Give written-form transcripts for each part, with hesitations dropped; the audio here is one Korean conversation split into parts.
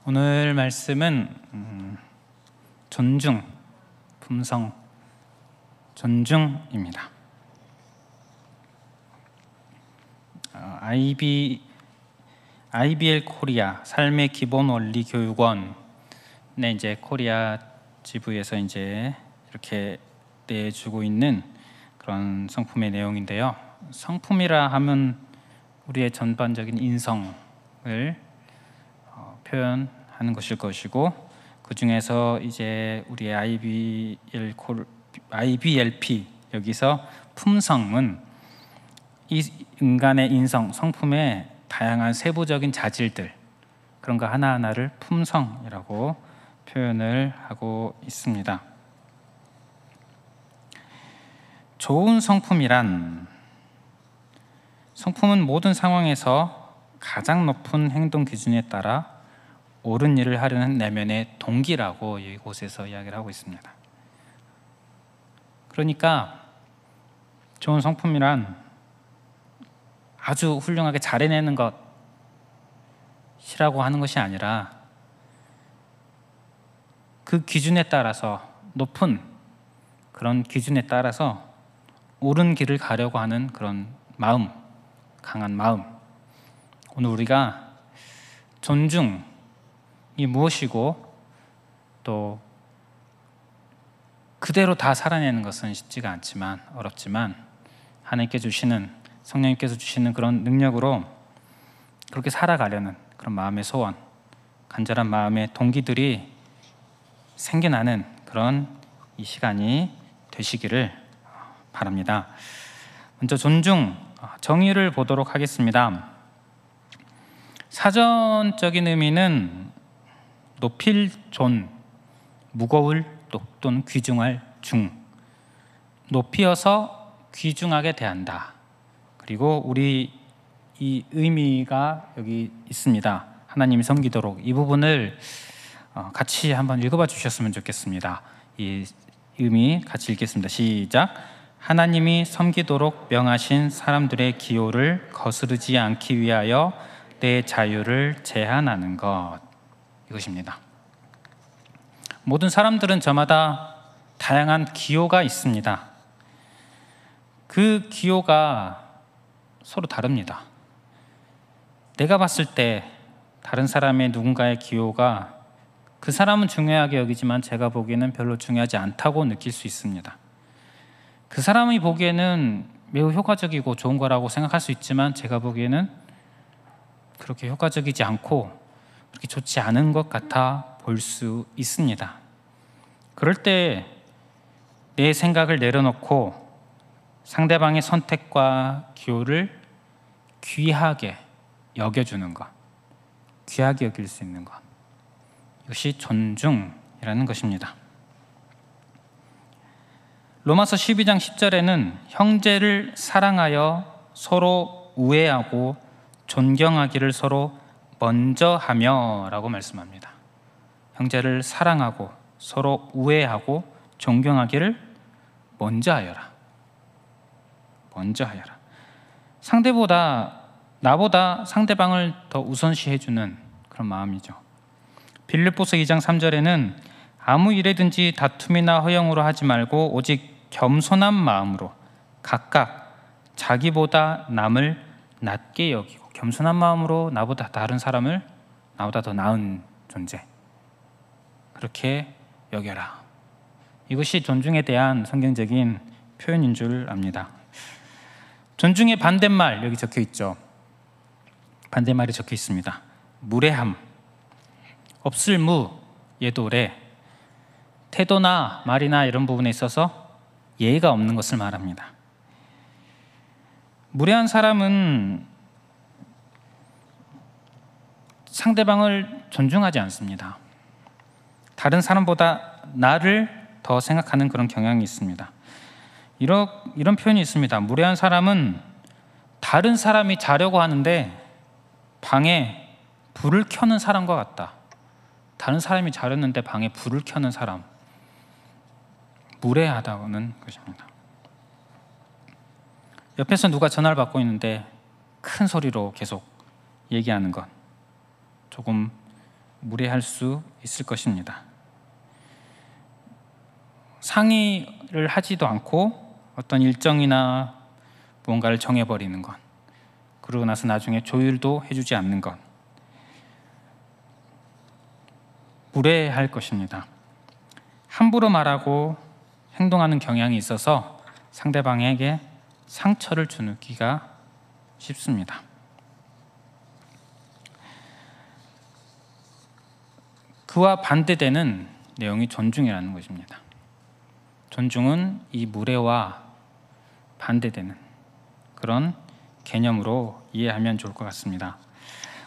오늘 말씀은 존중, 품성, 존중입니다. IBL 코리아 삶의 기본 원리 교육원의 이제 코리아 지부에서 이제 이렇게 내주고 있는 그런 성품의 내용인데요. 성품이라 하면 우리의 전반적인 인성을 표현하는 것일 것이고, 그 중에서 이제 우리의 IBLP 여기서 품성은 이 인간의 인성, 성품의 다양한 세부적인 자질들, 그런 거 하나하나를 품성이라고 표현을 하고 있습니다. 좋은 성품은 모든 상황에서 가장 높은 행동 기준에 따라 옳은 일을 하려는 내면의 동기라고 이곳에서 이야기를 하고 있습니다. 그러니까 좋은 성품이란 아주 훌륭하게 잘 해내는 것이라고 하는 것이 아니라, 그 기준에 따라서, 높은 그런 기준에 따라서 옳은 길을 가려고 하는 그런 마음, 강한 마음. 오늘 우리가 존중이 무엇이고 또 그대로 다 살아내는 것은 쉽지가 않지만, 어렵지만 하나님께 주시는, 성령님께서 주시는 그런 능력으로 그렇게 살아가려는 그런 마음의 소원, 간절한 마음의 동기들이 생겨나는 그런 이 시간이 되시기를 바랍니다. 먼저 존중, 정의를 보도록 하겠습니다. 사전적인 의미는 높일 존, 무거울 또는 귀중할 중, 높이어서 귀중하게 대한다. 그리고 우리 이 의미가 여기 있습니다. 하나님이 섬기도록, 이 부분을 같이 한번 읽어봐 주셨으면 좋겠습니다. 이 의미 같이 읽겠습니다. 시작. 하나님이 섬기도록 명하신 사람들의 기호를 거스르지 않기 위하여 내 자유를 제한하는 것, 이것입니다. 모든 사람들은 저마다 다양한 기호가 있습니다. 그 기호가 서로 다릅니다. 내가 봤을 때 다른 사람의 누군가의 기호가 그 사람은 중요하게 여기지만 제가 보기에는 별로 중요하지 않다고 느낄 수 있습니다. 그 사람이 보기에는 매우 효과적이고 좋은 거라고 생각할 수 있지만 제가 보기에는 그렇게 효과적이지 않고 그렇게 좋지 않은 것 같아 볼 수 있습니다. 그럴 때 내 생각을 내려놓고 상대방의 선택과 기호를 귀하게 여겨주는 것, 귀하게 여길 수 있는 것, 이것이 존중이라는 것입니다. 로마서 12장 10절에는 형제를 사랑하여 서로 우애하고 존경하기를 서로 먼저 하며 라고 말씀합니다. 형제를 사랑하고 서로 우애하고 존경하기를 먼저 하여라. 먼저 하여라. 나보다 상대방을 더 우선시해주는 그런 마음이죠. 빌립보서 2장 3절에는 아무 일에든지 다툼이나 허영으로 하지 말고 오직 겸손한 마음으로 각각 자기보다 남을 낮게 여기고, 겸손한 마음으로 다른 사람을 나보다 더 나은 존재, 그렇게 여겨라. 이것이 존중에 대한 성경적인 표현인 줄 압니다. 존중의 반대말 여기 적혀 있죠. 반대말이 적혀 있습니다. 무례함, 없을무, 예도래, 태도나 말이나 이런 부분에 있어서 예의가 없는 것을 말합니다. 무례한 사람은 상대방을 존중하지 않습니다. 다른 사람보다 나를 더 생각하는 그런 경향이 있습니다. 이런 표현이 있습니다. 무례한 사람은 다른 사람이 자려고 하는데 방에 불을 켜는 사람과 같다. 다른 사람이 자렸는데 방에 불을 켜는 사람, 무례하다는 것입니다. 옆에서 누가 전화를 받고 있는데 큰 소리로 계속 얘기하는 것, 조금 무례할 수 있을 것입니다. 상의를 하지도 않고 어떤 일정이나 무언가를 정해버리는 것, 그러고 나서 나중에 조율도 해주지 않는 것, 무례할 것입니다. 함부로 말하고 행동하는 경향이 있어서 상대방에게 상처를 주기가 쉽습니다. 그와 반대되는 내용이 존중이라는 것입니다. 존중은 이 무례와 반대되는 그런 개념으로 이해하면 좋을 것 같습니다.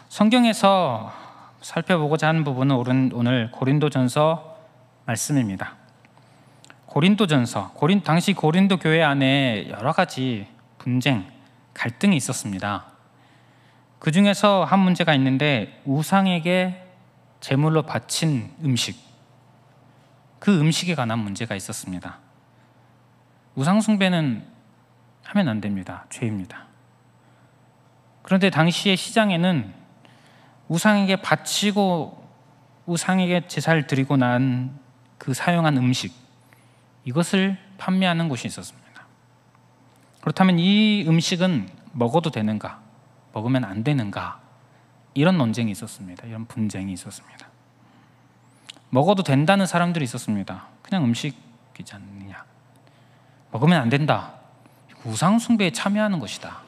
성경에서 살펴보고자 하는 부분은 오늘 고린도전서 말씀입니다. 고린도전서, 당시 고린도 교회 안에 여러 가지 분쟁, 갈등이 있었습니다. 그 중에서 한 문제가 있는데 우상에게 제물로 바친 음식, 그 음식에 관한 문제가 있었습니다. 우상 숭배는 하면 안 됩니다. 죄입니다. 그런데 당시의 시장에는 우상에게 바치고 우상에게 제사를 드리고 난 그 사용한 음식, 이것을 판매하는 곳이 있었습니다. 그렇다면 이 음식은 먹어도 되는가, 먹으면 안 되는가, 이런 논쟁이 있었습니다. 이런 분쟁이 있었습니다. 먹어도 된다는 사람들이 있었습니다. 그냥 음식이지 않느냐, 먹으면 안 된다, 우상 숭배에 참여하는 것이다.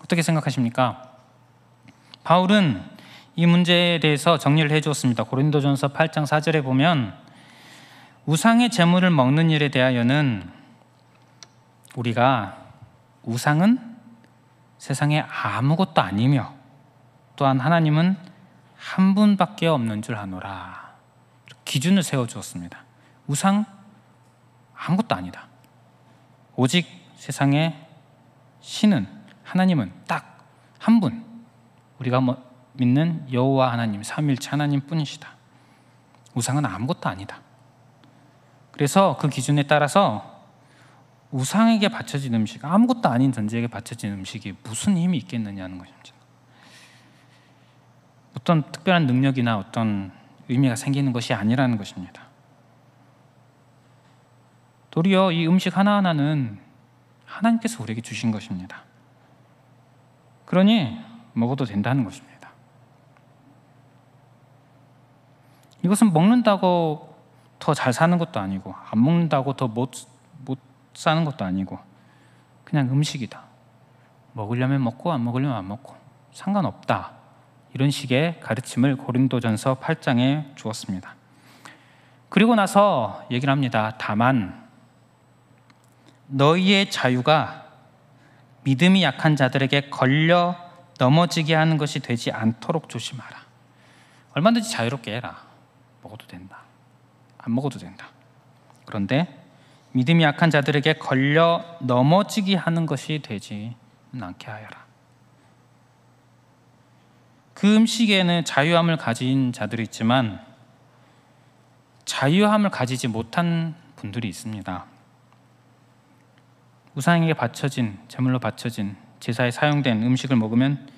어떻게 생각하십니까? 바울은 이 문제에 대해서 정리를 해주었습니다. 고린도전서 8장 4절에 보면 우상의 제물을 먹는 일에 대하여는 우리가 우상은 세상에 아무것도 아니며 또한 하나님은 한 분밖에 없는 줄 아노라, 기준을 세워주었습니다. 우상 아무것도 아니다. 오직 세상에 신은, 하나님은 딱 한 분, 우리가 믿는 여호와 하나님, 삼위일체 하나님 뿐이시다. 우상은 아무것도 아니다. 그래서 그 기준에 따라서 우상에게 바쳐진 음식, 아무것도 아닌 존재에게 바쳐진 음식이 무슨 힘이 있겠느냐는 것입니다. 어떤 특별한 능력이나 어떤 의미가 생기는 것이 아니라는 것입니다. 도리어 이 음식 하나하나는 하나님께서 우리에게 주신 것입니다. 그러니 먹어도 된다는 것입니다. 이것은 먹는다고 더 잘 사는 것도 아니고 안 먹는다고 더 못 사는 것도 아니고 그냥 음식이다. 먹으려면 먹고 안 먹으려면 안 먹고 상관없다. 이런 식의 가르침을 고린도전서 8장에 주었습니다. 그리고 나서 얘기를 합니다. 다만 너희의 자유가 믿음이 약한 자들에게 걸려 넘어지게 하는 것이 되지 않도록 조심하라. 얼마든지 자유롭게 해라. 먹어도 된다. 안 먹어도 된다. 그런데 믿음이 약한 자들에게 걸려 넘어지게 하는 것이 되지 않게 하여라. 그 음식에는 자유함을 가진 자들이 있지만 자유함을 가지지 못한 분들이 있습니다. 우상에게 바쳐진, 제물로 바쳐진 제사에 사용된 음식을 먹으면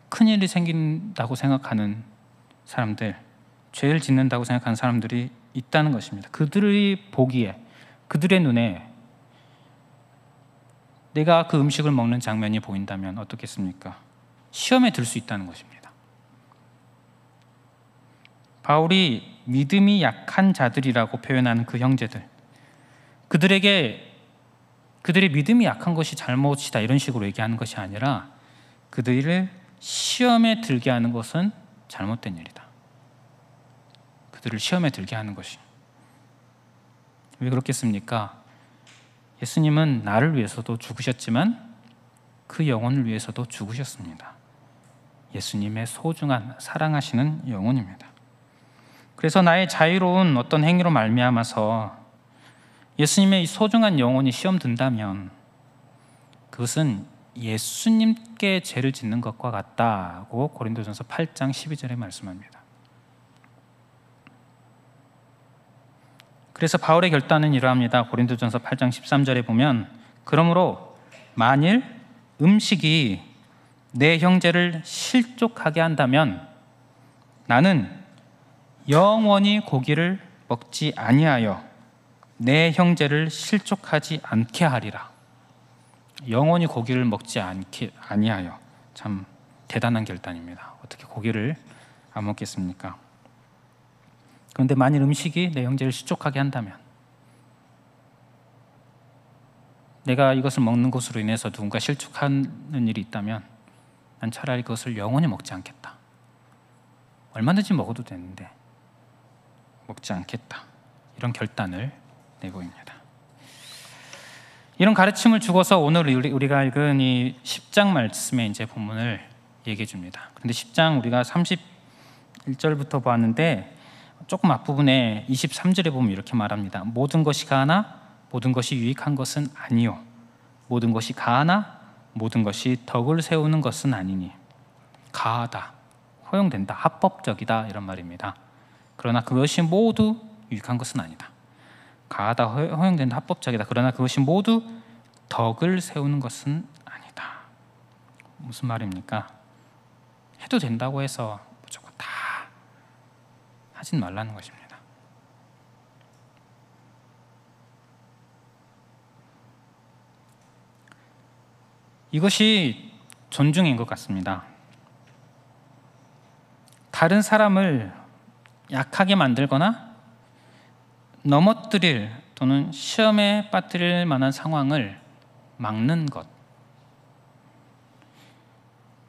큰일이 생긴다고 생각하는 사람들, 죄를 짓는다고 생각하는 사람들이 있다는 것입니다. 그들의 보기에, 그들의 눈에 내가 그 음식을 먹는 장면이 보인다면 어떻겠습니까? 시험에 들 수 있다는 것입니다. 바울이 믿음이 약한 자들이라고 표현하는 그 형제들, 그들에게 그들의 믿음이 약한 것이 잘못이다 이런 식으로 얘기하는 것이 아니라 그들을 시험에 들게 하는 것은 잘못된 일이다. 그들을 시험에 들게 하는 것이. 왜 그렇겠습니까? 예수님은 나를 위해서도 죽으셨지만 그 영혼을 위해서도 죽으셨습니다. 예수님의 소중한 사랑하시는 영혼입니다. 그래서 나의 자유로운 어떤 행위로 말미암아서 예수님의 이 소중한 영혼이 시험 든다면 그것은 예수님께 죄를 짓는 것과 같다고 고린도전서 8장 12절에 말씀합니다. 그래서 바울의 결단은 이러합니다. 고린도전서 8장 13절에 보면 그러므로 만일 음식이 내 형제를 실족하게 한다면 나는 영원히 고기를 먹지 아니하여 내 형제를 실족하지 않게 하리라. 영원히 고기를 먹지 아니하여. 참 대단한 결단입니다. 어떻게 고기를 안 먹겠습니까? 그런데 만일 음식이 내 형제를 실족하게 한다면, 내가 이것을 먹는 것으로 인해서 누군가 실족하는 일이 있다면 난 차라리 그것을 영원히 먹지 않겠다. 얼마든지 먹어도 되는데 먹지 않겠다. 이런 결단을 내보입니다. 이런 가르침을 주고서 오늘 우리가 읽은 이 10장 말씀의 이제 본문을 얘기해 줍니다. 그런데 10장 우리가 31절부터 보았는데 조금 앞부분에 23절에 보면 이렇게 말합니다. 모든 것이 가하나 모든 것이 유익한 것은 아니요, 모든 것이 가하나 모든 것이 덕을 세우는 것은 아니니. 가하다, 허용된다, 합법적이다, 이런 말입니다. 그러나 그것이 모두 유익한 것은 아니다. 가하다, 허용된다, 합법적이다. 그러나 그것이 모두 덕을 세우는 것은 아니다. 무슨 말입니까? 해도 된다고 해서 무조건 다 하진 말라는 것입니다. 이것이 존중인 것 같습니다. 다른 사람을 약하게 만들거나 넘어뜨릴 또는 시험에 빠뜨릴 만한 상황을 막는 것.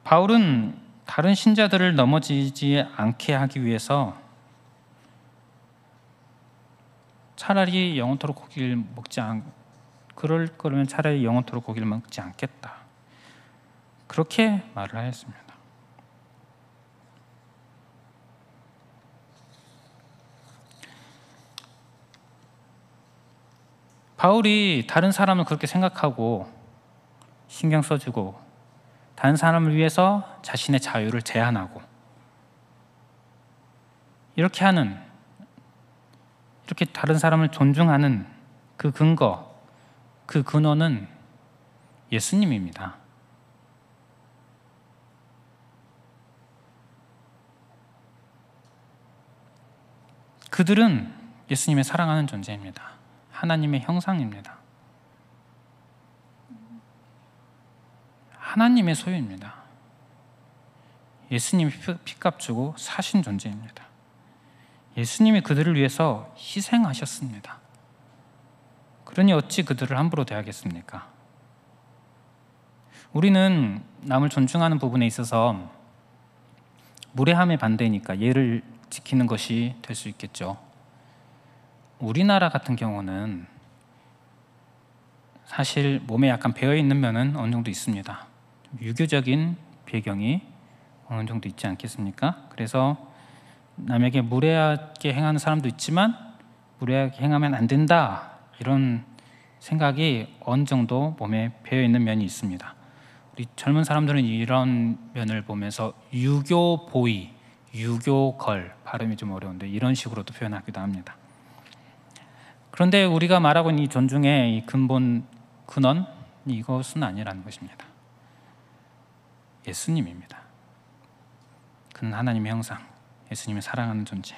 바울은 다른 신자들을 넘어지지 않게 하기 위해서 차라리 영원토록 고기를 먹지 그럴 거면 차라리 영원토록 고기를 먹지 않겠다, 그렇게 말을 하였습니다. 바울이 다른 사람을 그렇게 생각하고 신경 써주고 다른 사람을 위해서 자신의 자유를 제한하고 이렇게 다른 사람을 존중하는 그 근거, 그 근원은 예수님입니다. 그들은 예수님의 사랑하는 존재입니다. 하나님의 형상입니다. 하나님의 소유입니다. 예수님이 피값 주고 사신 존재입니다. 예수님이 그들을 위해서 희생하셨습니다. 그러니 어찌 그들을 함부로 대하겠습니까? 우리는 남을 존중하는 부분에 있어서 무례함에 반대니까 예를 지키는 것이 될 수 있겠죠. 우리나라 같은 경우는 사실 몸에 약간 배어있는 면은 어느 정도 있습니다. 유교적인 배경이 어느 정도 있지 않겠습니까? 그래서 남에게 무례하게 행하는 사람도 있지만 무례하게 행하면 안 된다, 이런 생각이 어느 정도 몸에 배어있는 면이 있습니다. 우리 젊은 사람들은 이런 면을 보면서 유교보이, 유교걸, 발음이 좀 어려운데 이런 식으로도 표현하기도 합니다. 그런데 우리가 말하고 있는 이 존중의 이 근본, 근원, 이것은 아니라는 것입니다. 예수님입니다. 그는 하나님의 형상, 예수님을 사랑하는 존재.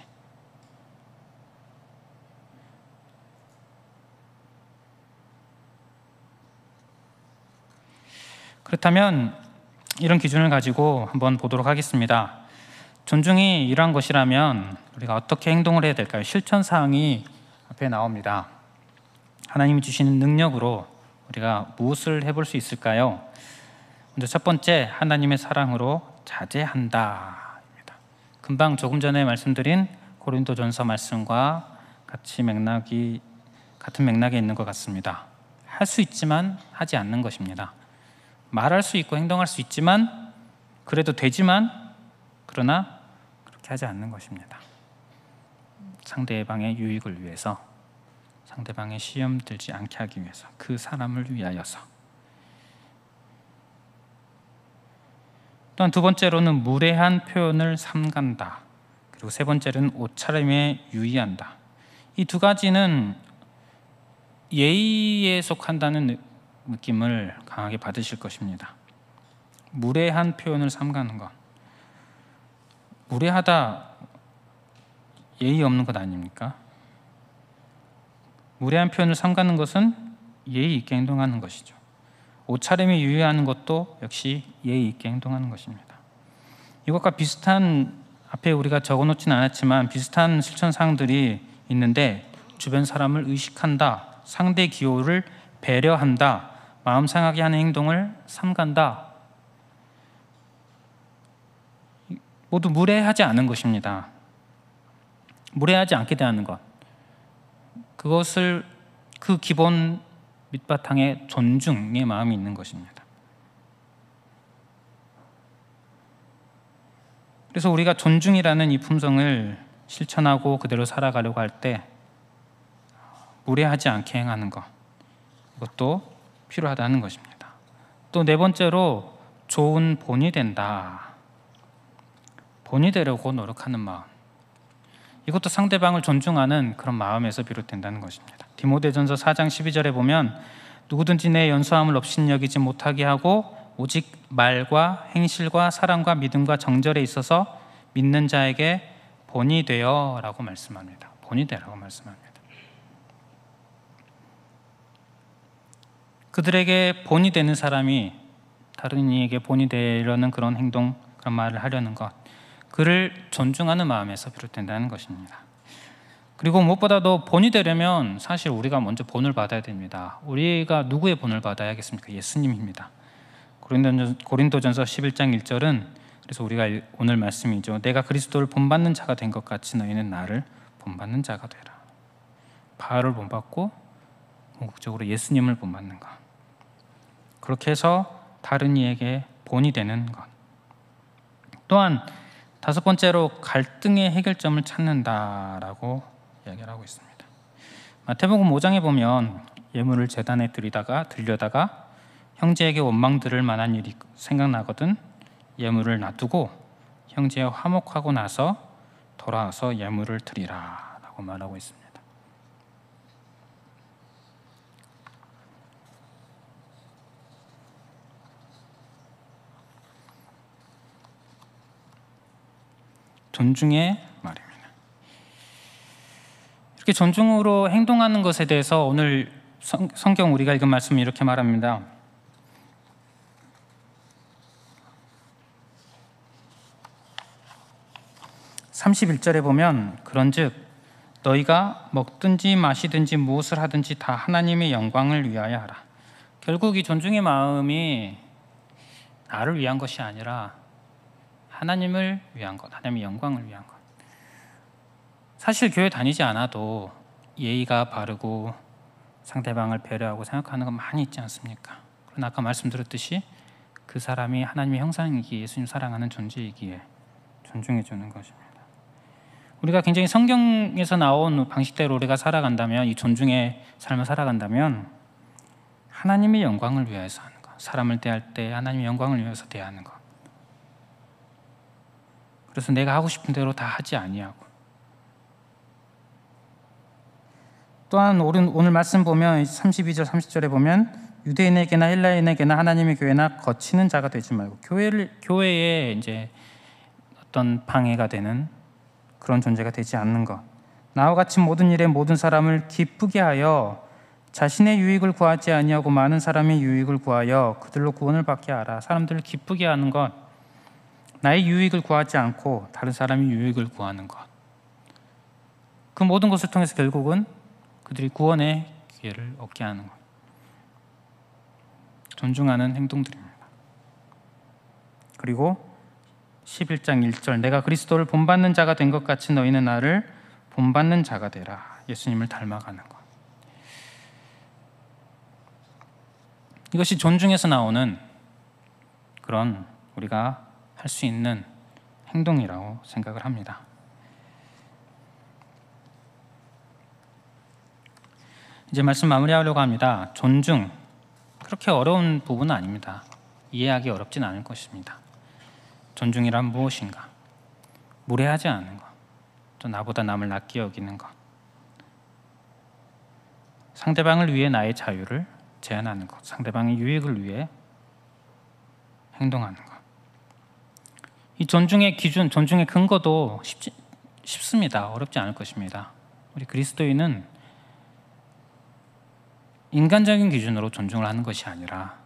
그렇다면 이런 기준을 가지고 한번 보도록 하겠습니다. 존중이 이러한 것이라면 우리가 어떻게 행동을 해야 될까요? 실천사항이 앞에 나옵니다. 하나님이 주시는 능력으로 우리가 무엇을 해볼 수 있을까요? 먼저 첫 번째, 하나님의 사랑으로 자제한다 입니다. 금방 조금 전에 말씀드린 고린도전서 말씀과 같은 맥락에 있는 것 같습니다. 할 수 있지만 하지 않는 것입니다. 말할 수 있고 행동할 수 있지만, 그래도 되지만, 그러나 그렇게 하지 않는 것입니다. 상대방의 유익을 위해서, 상대방의 시험 들지 않게 하기 위해서, 그 사람을 위하여서. 또한 두 번째로는 무례한 표현을 삼간다. 그리고 세 번째는 옷차림에 유의한다. 이 두 가지는 예의에 속한다는 느낌을 강하게 받으실 것입니다. 무례한 표현을 삼가는 것. 무례하다, 예의 없는 것 아닙니까? 무례한 표현을 삼가는 것은 예의 있게 행동하는 것이죠. 옷차림에 유의하는 것도 역시 예의 있게 행동하는 것입니다. 이것과 비슷한, 앞에 우리가 적어놓지는 않았지만 비슷한 실천사항들이 있는데, 주변 사람을 의식한다, 상대 기호를 배려한다, 마음 상하게 하는 행동을 삼간다, 모두 무례하지 않은 것입니다. 무례하지 않게 대하는 것, 그것을 그 기본 밑바탕에 존중의 마음이 있는 것입니다. 그래서 우리가 존중이라는 이 품성을 실천하고 그대로 살아가려고 할 때 무례하지 않게 행하는 것, 이것도 필요하다는 것입니다. 또 네 번째로 좋은 본이 된다. 본이 되려고 노력하는 마음, 이것도 상대방을 존중하는 그런 마음에서 비롯된다는 것입니다. 디모데전서 4장 12절에 보면 누구든지 내 연소함을 업신여기지 못하게 하고 오직 말과 행실과 사랑과 믿음과 정절에 있어서 믿는 자에게 본이 되어 라고 말씀합니다. 본이 되라고 말씀합니다. 그들에게 본이 되는 사람이 다른 이에게 본이 되려는 그런 행동, 그런 말을 하려는 것, 그를 존중하는 마음에서 비롯된다는 것입니다. 그리고 무엇보다도 본이 되려면 사실 우리가 먼저 본을 받아야 됩니다. 우리가 누구의 본을 받아야겠습니까? 예수님입니다. 고린도전서 11장 1절은 그래서 우리가 오늘 말씀이죠. 내가 그리스도를 본받는 자가 된 것 같이 너희는 나를 본받는 자가 되라. 바울을 본받고 궁극적으로 예수님을 본받는 것, 그렇게 해서 다른 이에게 본이 되는 것. 또한 다섯 번째로 갈등의 해결점을 찾는다라고 이야기를 하고 있습니다. 마태복음 5장에 보면 예물을 제단에 들려다가 형제에게 원망 들을 만한 일이 생각나거든 예물을 놔두고 형제와 화목하고 나서 돌아와서 예물을 드리라 라고 말하고 있습니다. 존중의 말입니다. 이렇게 존중으로 행동하는 것에 대해서 오늘 성경 우리가 읽은 말씀이 이렇게 말합니다. 31절에 보면 그런즉 너희가 먹든지 마시든지 무엇을 하든지 다 하나님의 영광을 위하여 하라. 결국 이 존중의 마음이 나를 위한 것이 아니라 하나님을 위한 것, 하나님의 영광을 위한 것. 사실 교회 다니지 않아도 예의가 바르고 상대방을 배려하고 생각하는 건 많이 있지 않습니까? 그러나 아까 말씀드렸듯이 그 사람이 하나님의 형상이기에, 예수님 사랑하는 존재이기에 존중해 주는 것입니다. 우리가 굉장히 성경에서 나온 방식대로 우리가 살아간다면, 이 존중의 삶을 살아간다면 하나님의 영광을 위해서 하는 것, 사람을 대할 때 하나님의 영광을 위해서 대하는 것, 그래서 내가 하고 싶은 대로 다 하지 아니하고. 또한 오늘 말씀 보면 32절 30절에 보면 유대인에게나 헬라인에게나 하나님의 교회나 거치는 자가 되지 말고, 교회에 이제 어떤 방해가 되는 그런 존재가 되지 않는 것, 나와 같이 모든 일에 모든 사람을 기쁘게 하여 자신의 유익을 구하지 아니하고 많은 사람의 유익을 구하여 그들로 구원을 받게 하라. 사람들을 기쁘게 하는 것, 나의 유익을 구하지 않고 다른 사람의 유익을 구하는 것, 그 모든 것을 통해서 결국은 그들이 구원의 기회를 얻게 하는 것, 존중하는 행동들입니다. 그리고 11장 1절 내가 그리스도를 본받는 자가 된 것 같이 너희는 나를 본받는 자가 되라. 예수님을 닮아가는 것, 이것이 존중에서 나오는 그런 우리가 할 수 있는 행동이라고 생각을 합니다. 이제 말씀 마무리하려고 합니다. 존중, 그렇게 어려운 부분은 아닙니다. 이해하기 어렵진 않을 것입니다. 존중이란 무엇인가? 무례하지 않은 것, 또 나보다 남을 낮게 여기는 것, 상대방을 위해 나의 자유를 제한하는 것, 상대방의 유익을 위해 행동하는 것. 이 존중의 기준, 존중의 근거도 쉽습니다. 어렵지 않을 것입니다. 우리 그리스도인은 인간적인 기준으로 존중을 하는 것이 아니라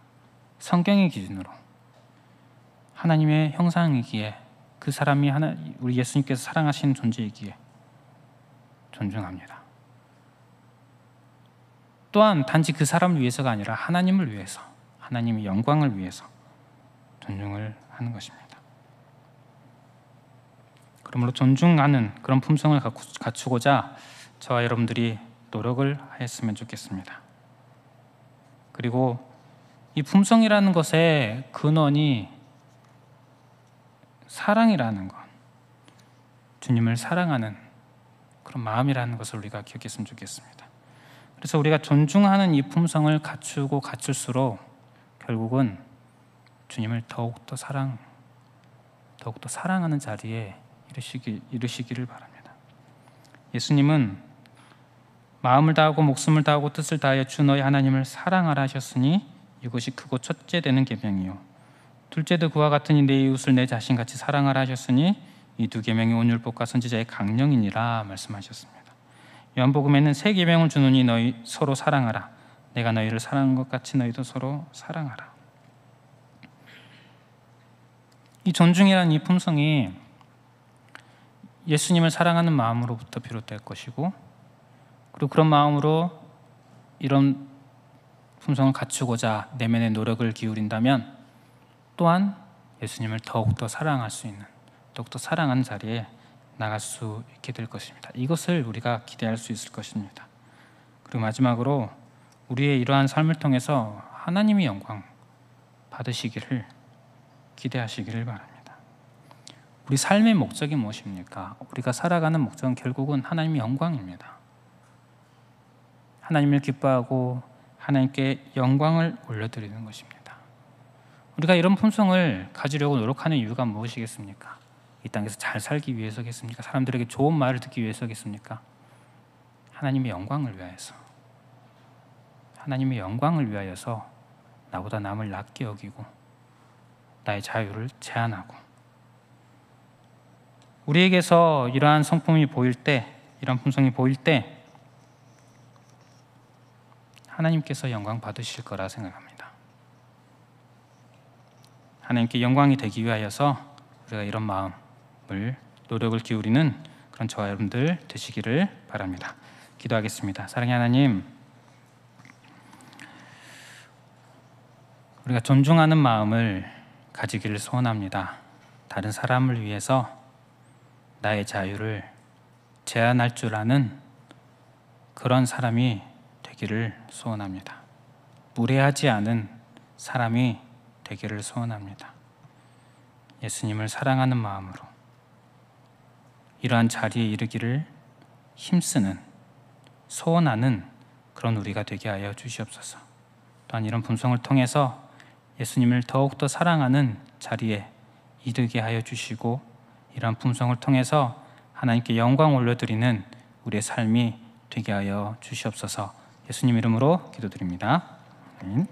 성경의 기준으로 하나님의 형상이기에 그 사람이 우리 예수님께서 사랑하시는 존재이기에 존중합니다. 또한 단지 그 사람을 위해서가 아니라 하나님을 위해서, 하나님의 영광을 위해서 존중을 하는 것입니다. 그러므로 존중하는 그런 품성을 갖추고자 저와 여러분들이 노력을 하였으면 좋겠습니다. 그리고 이 품성이라는 것의 근원이 사랑이라는 것, 주님을 사랑하는 그런 마음이라는 것을 우리가 기억했으면 좋겠습니다. 그래서 우리가 존중하는 이 품성을 갖추고 갖출수록 결국은 주님을 더욱더 사랑하는 자리에 이르시기를 바랍니다. 예수님은 마음을 다하고 목숨을 다하고 뜻을 다하여 주 너희 하나님을 사랑하라 하셨으니 이것이 크고 첫째 되는 계명이요 둘째도 그와 같으니 내 이웃을 내 자신같이 사랑하라 하셨으니 이 두 계명이 온 율법과 선지자의 강령이니라 말씀하셨습니다. 요한복음에는 새 계명을 주노니 너희 서로 사랑하라. 내가 너희를 사랑한 것 같이 너희도 서로 사랑하라. 이 존중이라는 이 품성이 예수님을 사랑하는 마음으로부터 비롯될 것이고, 그리고 그런 마음으로 이런 품성을 갖추고자 내면의 노력을 기울인다면 또한 예수님을 더욱더 사랑할 수 있는, 더욱더 사랑하는 자리에 나갈 수 있게 될 것입니다. 이것을 우리가 기대할 수 있을 것입니다. 그리고 마지막으로 우리의 이러한 삶을 통해서 하나님의 영광 받으시기를 기대하시기를 바랍니다. 우리 삶의 목적이 무엇입니까? 우리가 살아가는 목적은 결국은 하나님의 영광입니다. 하나님을 기뻐하고 하나님께 영광을 올려드리는 것입니다. 우리가 이런 품성을 가지려고 노력하는 이유가 무엇이겠습니까? 이 땅에서 잘 살기 위해서겠습니까? 사람들에게 좋은 말을 듣기 위해서겠습니까? 하나님의 영광을 위하여서, 하나님의 영광을 위하여서 나보다 남을 낮게 여기고 나의 자유를 제한하고, 우리에게서 이러한 성품이 보일 때, 이런 품성이 보일 때 하나님께서 영광 받으실 거라 생각합니다. 하나님께 영광이 되기 위하여서 우리가 이런 마음을, 노력을 기울이는 그런 저와 여러분들 되시기를 바랍니다. 기도하겠습니다. 사랑의 하나님, 우리가 존중하는 마음을 가지기를 소원합니다. 다른 사람을 위해서 나의 자유를 제한할 줄 아는 그런 사람이 되기를 소원합니다. 무례하지 않은 사람이 되기를 소원합니다. 예수님을 사랑하는 마음으로 이러한 자리에 이르기를 힘쓰는, 소원하는 그런 우리가 되게 하여 주시옵소서. 또한 이런 품성을 통해서 예수님을 더욱더 사랑하는 자리에 이르게 하여 주시고, 이러한 품성을 통해서 하나님께 영광 올려드리는 우리의 삶이 되게 하여 주시옵소서. 예수님 이름으로 기도드립니다. 아멘.